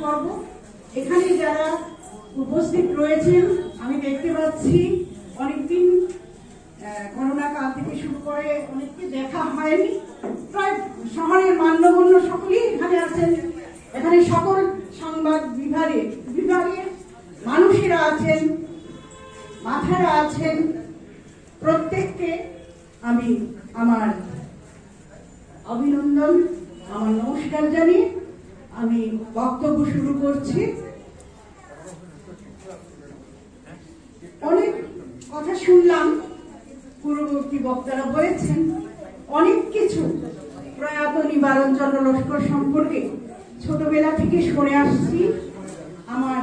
পর্ব। এখানে যারা উপস্থিত রয়েছেন আমি দেখতে পাচ্ছি অনেকদিন করোনা কাল থেকে শুরু করে অনেককে দেখা হয়নি, প্রায় শহরের মান্যগণ্য সকলেই এখানে আছেন। এখানে সকল সংবাদ বিভাগের মানুষেরা আছেন, মাথারা আছেন। প্রত্যেককে আমি আমার অভিনন্দন, আমার নমস্কার জানিয়ে আমি বক্তব্য শুরু করছি। অনেক কথা শুনলাম, পূর্ববর্তী বক্তারা বলেছেন অনেক কিছু প্রয়াত নিবারণ চন্দ্র লস্কর সম্পর্কে ছোটবেলা থেকে শুনে আসছি। আমার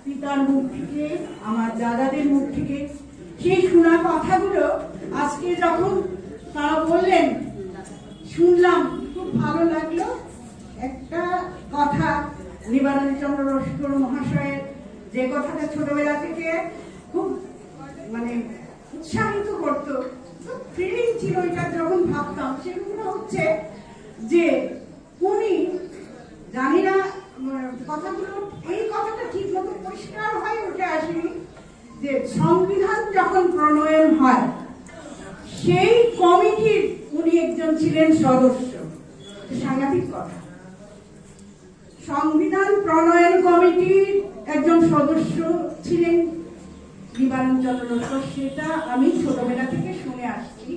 পিতার মুখ থেকে, আমার দাদাদের মুখ থেকে সেই শোনা কথাগুলো আজকে যখন তারা বললেন শুনলাম, খুব ভালো লাগলো। একটা কথা নিবারণ চন্দ্র লস্কর মহাশয়ের যে কথাটা ছোটবেলা থেকে খুব উৎসাহিত করতো, ফিলিং ছিল এটা যখন ভাবতাম, সেগুলো হচ্ছে যে উনি জানি না কথাগুলো, এই কথাটা ঠিক মতো পরিষ্কার হয়ে উঠে আসেনি যে সংবিধান যখন প্রণয়ন হয় সেই কমিটির উনি একজন ছিলেন সদস্য। সাংঘাতিক কথা, সংবিধান প্রণয়ন কমিটির একজন সদস্য ছিলেন নিবারণ চন্দ্র লস্কর। সেটা আমি ছোটবেলা থেকে শুনে আসছি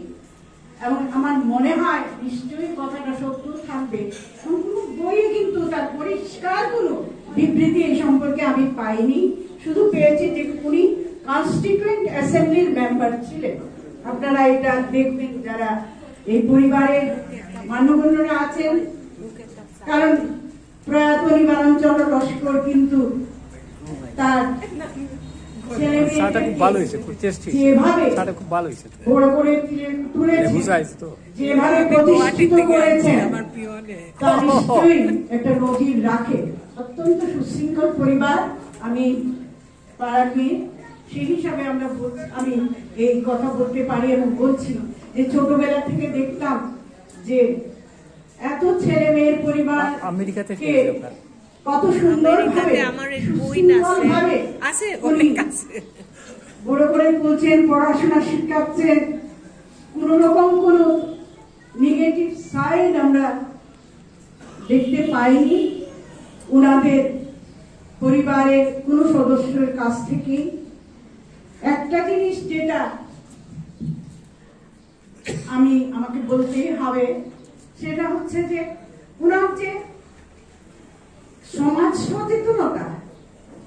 এবং আমার মনে হয় নিশ্চয়ই কথাটা সত্য থাকবে। কোনো বইয়ে কিন্তু তার পরিষ্কার কোনো বিবৃতি এই সম্পর্কে আমি পাইনি, শুধু পেয়েছি যে উনি কনস্টিটিউয়েন্ট অ্যাসেম্বলির মেম্বার ছিলেন। আপনারা এটা দেখবেন যারা এই পরিবারের মান্যগণ্যরা আছেন, কারণ প্রয়াত নিবারণ চন্দ্র লস্কর কিন্তু তার অত্যন্ত সুশৃঙ্খল পরিবার। আমি পাড়ার মেয়ে, সেই হিসাবে আমি এই কথা বলতে পারি এবং বলছি যে ছোটবেলা থেকে দেখতাম যে এত ছেলে মেয়ের পরিবার আমেরিকা থেকে কত সুন্দর ভাবে বড় করে বলছেন, পড়াশোনা শিখাচ্ছেন। কোন রকম কোন নেগেটিভ সাইড আমরা দেখতে পাইনি উনাদের পরিবারের কোন সদস্যের কাছ থেকে। একটা জিনিস যেটা আমাকে বলতে হবে সেটা হচ্ছে যে উনার যে সমাজ সচেতনতা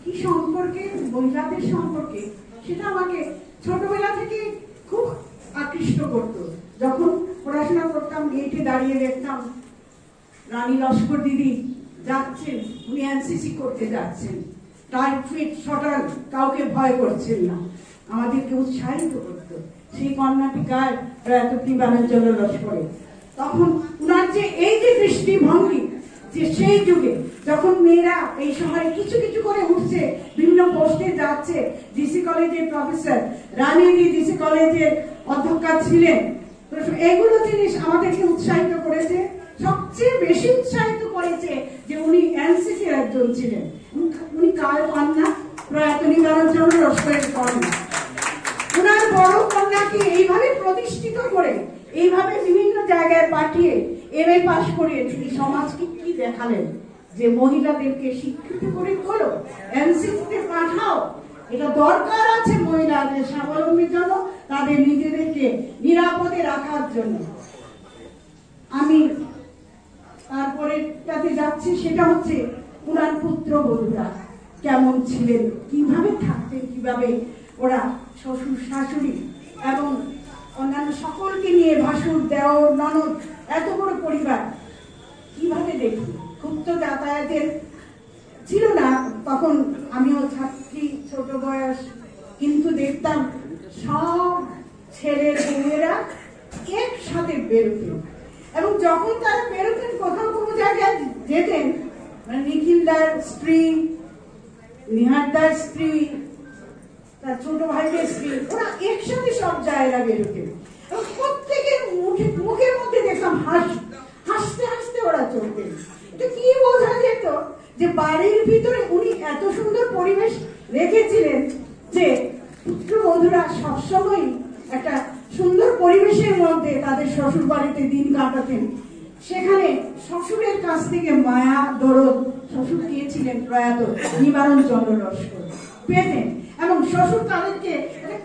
কি সম্পর্কে, মহিলাদের সম্পর্কে, সেটা আমাকে ছোটবেলা থেকে খুব আকৃষ্ট করতো। যখন পড়াশোনা করতাম গেটে দাঁড়িয়ে দেখতাম রানী লস্কর দিদি যাচ্ছেন, উনি এনসিসি করতে যাচ্ছেন, টাইট ফিট শটার, কাউকে ভয় করছেন না, আমাদেরকে উৎসাহিত করতো। সেই কর্ণাটিকার প্রয়াত নিবারণ চন্দ্র লস্করে তখন উনার যে এই যে দৃষ্টিভঙ্গি, যে সেই যুগে যখন মেয়েরা এই শহরে কিছু কিছু করে উঠছে, বিভিন্ন পোস্টে যাচ্ছে, ডিসি কলেজের প্রফেসর, রানীদি ডিসি কলেজের অধ্যক্ষা ছিলেন, এগুলো জিনিস আমাদেরকে উৎসাহিত করেছে। সবচেয়ে বেশি উৎসাহিত করেছে যে উনি এনসিসির একজন ছিলেন। উনি কার কন্যা? প্রয়াত নিবারণ চন্দ্র লস্করের কন্যা। উনার বড় কন্যাকে এইভাবে প্রতিষ্ঠিত করে, এইভাবে বিভিন্ন জায়গায় পাঠিয়ে এমএ পাস করিয়ে তিনি সমাজকে কি দেখালেন যে মহিলাদেরকে শিক্ষিত করে তোলো, এনসিসিতে পাঠাও, এটা দরকার আছে মহিলাদের স্বাবলম্বীর জন্য, তাদের নিজেদেরকে নিরাপদে রাখার জন্য। আমি তারপরেটাতে যাচ্ছি, সেটা হচ্ছে উনার পুত্রবধূরা কেমন ছিলেন, কিভাবে থাকতেন, কিভাবে ওরা শ্বশুর শাশুড়ি এবং অন্যান্য সকলকে নিয়ে, ভাসুর দেওর ননদ, এত বড় পরিবার কিভাবে দেখি। খুব তো যাতায়াতের ছিল না তখন, আমিও ছাত্রী, ছোট বয়স, কিন্তু দেখতাম সব ছেলের বউয়েরা একসাথে বেরোতেন এবং যখন তারা বেরোতেন কোথাও কোনো জায়গায় যেতেন, মানে নিখিলদার স্ত্রী, নিহারদার স্ত্রী, তার ছোট ভাইদের স্ত্রী, ওরা একসাথে সব জায়গা বেরোতেন। প্রত্যেকের মুখের মধ্যে দেখলাম হাসতে হাসতে ওরা চলতেন। এটা কি বোঝা যেত যে বাড়ির ভিতরে উনি এত সুন্দর পরিবেশ রেখেছিলেন যে পুত্রবধূরা সবসময় একটা সুন্দর পরিবেশের মধ্যে তাদের শ্বশুর বাড়িতে দিন কাটাতেন। সেখানে শ্বশুরের কাছ থেকে মায়া দরদ, শ্বশুর গিয়েছিলেন প্রয়াত নিবারণ চন্দ্র লস্কর, পেতেন এবং শ্বশুর তাদেরকে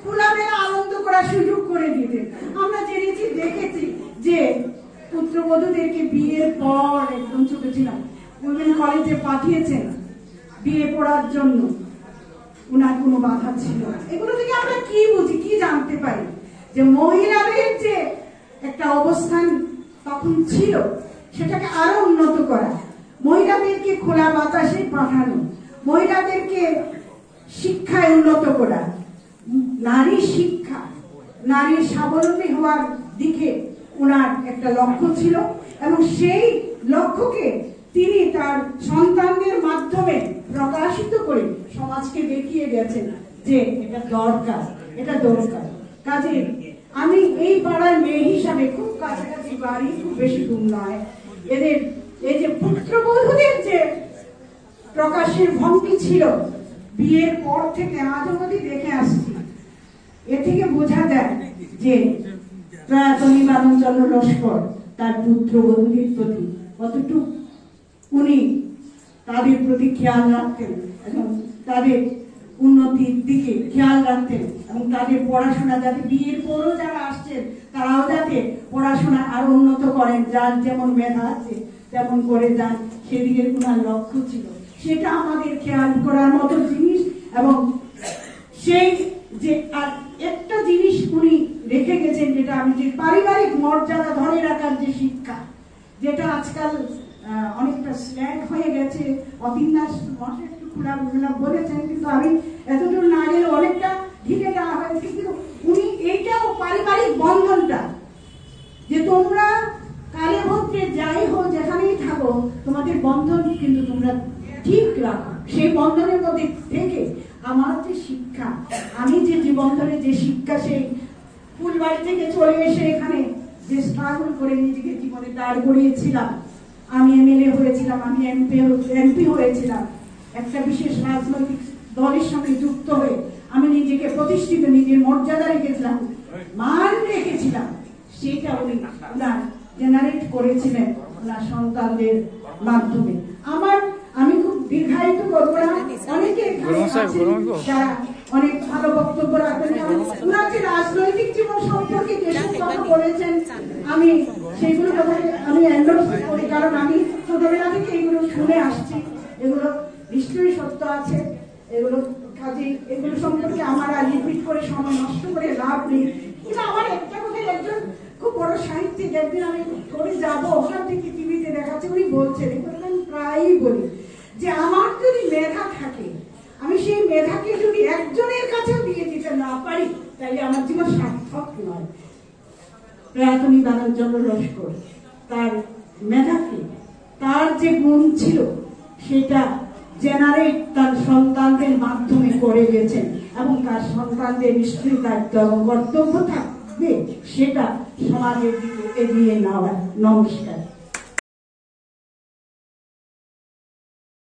খোলামেলা আনন্দ করার সুযোগ করে দিতেন। আমরা জেনেছি, দেখেছি যে পুত্রবধূদেরকে বিয়ের পর, একদম ছোট ছিলাম, উইমেন কলেজে পাঠিয়েছেন বিয়ে পড়ার জন্য, উনার কোনো বাধা ছিল না। এগুলো থেকে আমরা কি বুঝি, কি জানতে পারি? যে মহিলাদের যে একটা অবস্থান তখন ছিল, সেটাকে আরো উন্নত করা, মহিলাদেরকে খোলা বাতাসে পাঠানো, মহিলাদেরকে শিক্ষায় উন্নত করা, নারী শিক্ষা, নারীর স্বাবলম্বী হওয়ার দিকে ওনার একটা লক্ষ্য ছিল এবং সেই লক্ষ্যকে তিনি তার সন্তানদের মাধ্যমে প্রকাশিত করে সমাজকে দেখিয়ে গেছেন যে এটা দরকার, এটা দরকার। কাজে আমি এই পাড়ার মেয়ে হিসাবে, খুব কাছাকাছি বাড়ি, খুব বেশি দূর নয়, এদের এই যে পুত্রবধূদের যে প্রকাশের ভঙ্গি ছিল বিয়ের পর থেকে আজ অবধি দেখে আসছি, এ থেকে বোঝা যায় যে প্রয়াত নিবারণ চন্দ্র লস্কর তার পুত্রবধূদের প্রতি কতটুকু উনি তাদের প্রতি খেয়াল রাখতেন এবং তাদের উন্নতির দিকে খেয়াল রাখতেন এবং তাদের পড়াশোনা যাতে বিয়ের পরও যারা আসছেন তারাও যাতে পড়াশোনা আরো উন্নত করেন, যার যেমন মেধা আছে তেমন করে যান, সেদিকে ওনার লক্ষ্য ছিল। সেটা আমাদের খেয়াল করার মতো জিনিস। এবং সেই যে আর একটা জিনিস উনি রেখে গেছেন, যেটা আমি যে পারিবারিক মর্যাদা ধরে রাখার যে শিক্ষা, যেটা আজকাল অনেকটা স্ল্যাং হয়ে গেছে। অবিন্যাস মশা একটু খোলামেলা বলেছেন, কিন্তু আমি এতদূর না গেলে অনেকটা ঢিলে দেওয়া হয়েছে। কিন্তু উনি এইটাও পারিবারিক বন্ধনটা, যে তোমরা কালে ভদ্রে যাই হোক, যেখানেই থাকো, তোমাদের বন্ধন কিন্তু তোমরা ঠিক রাখো। সেই বন্ধনের মধ্যে থেকে আমার যে শিক্ষা, আমি যে জীবনধরে যে শিক্ষা, সেই ফুলবাড়ি থেকে চলে এসে এখানে যে স্ট্রাগল করে নিজেকে জীবনে দাঁড় করিয়েছিলাম, আমি এমএলএ হয়েছিলাম, আমি এমপি হয়েছিলাম, একটা বিশেষ রাজনৈতিক দলের সঙ্গে যুক্ত হয়ে আমি নিজেকে প্রতিষ্ঠিত, নিজের মর্যাদা রেখেছিলাম, মান রেখেছিলাম, সেটা উনি ওনার জেনারেট করেছিলেন ওনার সন্তানদের মাধ্যমে। আমি খুব দীর্ঘায়িত করবো না, অনেকে যারা অনেক ভালো বক্তব্য রাখবেন, ওনার যে রাজনৈতিক জীবন সম্পর্কে যেসব কথা বলেছেন, আমি সেগুলো আমি এন্ডোর্স করি, কারণ আমি ছোটবেলা থেকে এগুলো শুনে আসছি, এগুলো নিশ্চয়ই সত্য আছে। এগুলো কাজে এগুলো সম্পর্কে আমার আর রিপিট করে সময় নষ্ট করে লাভ নেই। কিন্তু আমার একটা কথাই, একজন খুব বড় সাহিত্যিক, একদিন আমি করে যাবো, ওখান থেকে টিভিতে দেখাচ্ছে, উনি বলছেন, এগুলো আমি প্রায়ই বলি, যে আমার যদি মেধা থাকে, আমি সেই মেধাকে যদি একজনের কাছেও দিয়ে দিতে না পারি, তাহলে আমার জীবন সার্থক নয়। প্রয়াত নিবারণ চন্দ্র লস্কর তার মেধাকে, তার যে গুণ ছিল, সেটা জেনারেট তার সন্তানদের মাধ্যমে করে গেছেন এবং তার সন্তানদের নিশ্চয়ই দায়িত্ব এবং কর্তব্য থাকবে সেটা সমাজের দিকে এগিয়ে নেওয়া। নমস্কার।